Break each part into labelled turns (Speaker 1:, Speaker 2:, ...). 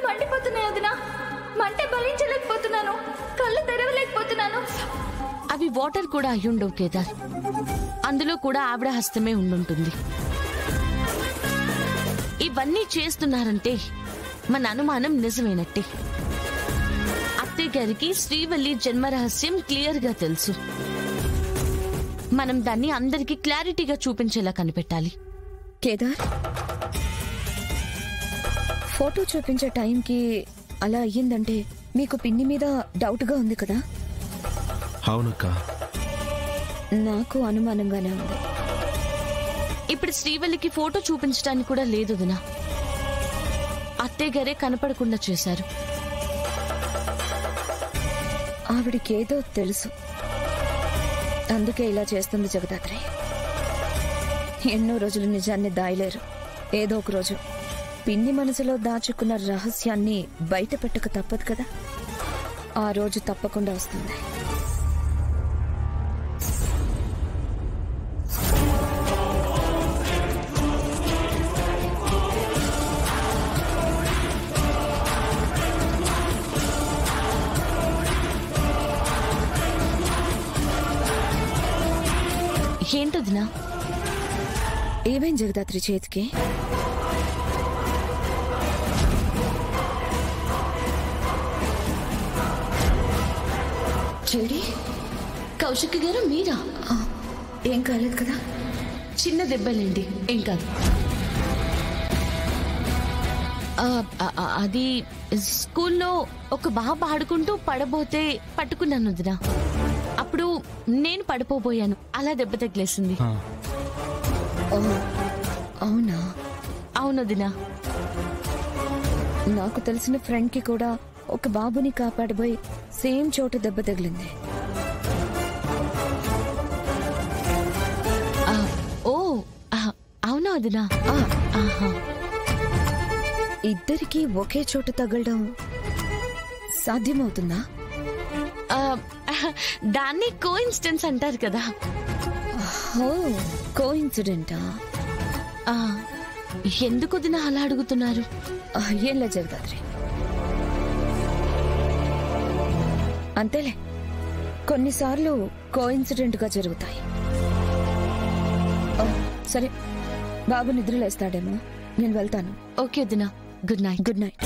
Speaker 1: మండిపోతున్నాయి వదినా. మంట భరించలేకపోతున్నాను, కళ్ళు తెరవలేకపోతున్నాను.
Speaker 2: అవి వాటర్ కూడా అయ్యుండవు కేదార్. అందులో కూడా ఆవిడ హస్తమే ఉండుంటుంది. ఇవన్నీ చేస్తున్నారంటే మన అనుమానం నిజమేనట్టే. అత్తయ్య గారికి శ్రీవల్లి జన్మ రహస్యం క్లియర్ గా తెలుసు. మనం దాన్ని అందరికీ క్లారిటీగా చూపించేలా కనిపెట్టాలి.
Speaker 3: కేదార్, ఫోటో చూపించే టైంకి అలా అయ్యిందంటే మీకు పిన్ని మీద డౌట్ గా ఉంది కదా?
Speaker 4: అవునక్క,
Speaker 3: నాకు అనుమానంగానే ఉంది.
Speaker 2: ఇప్పుడు శ్రీవల్లికి ఫోటో చూపించడానికి కూడా లేదు వదినా. అత్తయ్య గారే కనపడకుండా చేశారు.
Speaker 3: ఆవిడికేదో తెలుసు, అందుకే ఇలా చేస్తుంది జగదాత్రి. ఎన్నో రోజులు నిజాన్ని దాయలేరు. ఏదో ఒక రోజు పిన్ని మనసులో దాచుకున్న రహస్యాన్ని బయట పెట్టక తప్పదు కదా. ఆ రోజు తప్పకుండా వస్తుంది.
Speaker 2: ఏంటదినా?
Speaker 3: ఏమేం జగదాత్రి చేతికి?
Speaker 2: చెడి కౌశిక్ గారు మీరా?
Speaker 3: ఏం కాలేదు కదా?
Speaker 2: చిన్న దెబ్బలేండి, ఏం కాదు. అది స్కూల్లో ఒక బాబు ఆడుకుంటూ పడబోతే పట్టుకున్నాను వదినా. అప్పుడు నేను పడిపోబోయాను, అలా దెబ్బ తగిలేసింది.
Speaker 3: అవునా?
Speaker 2: అవును వదినా.
Speaker 3: నాకు తెలిసిన ఫ్రెండ్ కి కూడా ఒక బాబుని కాపాడబోయి సేమ్ చోట దెబ్బ తగిలింది.
Speaker 2: ఓ అవునా వదినా?
Speaker 3: ఇద్దరికి ఒకే చోట తగలడం సాధ్యమవుతుందా?
Speaker 2: దాన్ని కోఇన్సిడెన్స్ అంటారు కదా.
Speaker 3: కోఇన్సిడెంటా?
Speaker 2: ఎందుకు వదినా అలా అడుగుతున్నారు?
Speaker 3: ఏంలే జగదాత్రి, అంతేలే, కొన్నిసార్లు కోఇన్సిడెంట్ గా జరుగుతాయి. సరే, బాబు నిద్రలేస్తాడేమో, నేను వెళ్తాను.
Speaker 2: ఓకే వదినా, గుడ్ నైట్.
Speaker 3: Good night.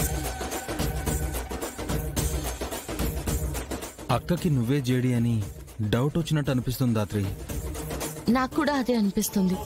Speaker 4: అక్కకి నువ్వే జేడి అని డౌట్ వచ్చినట్టు అనిపిస్తుంది దాత్రి.
Speaker 2: నాకు కూడా అదే అనిపిస్తుంది.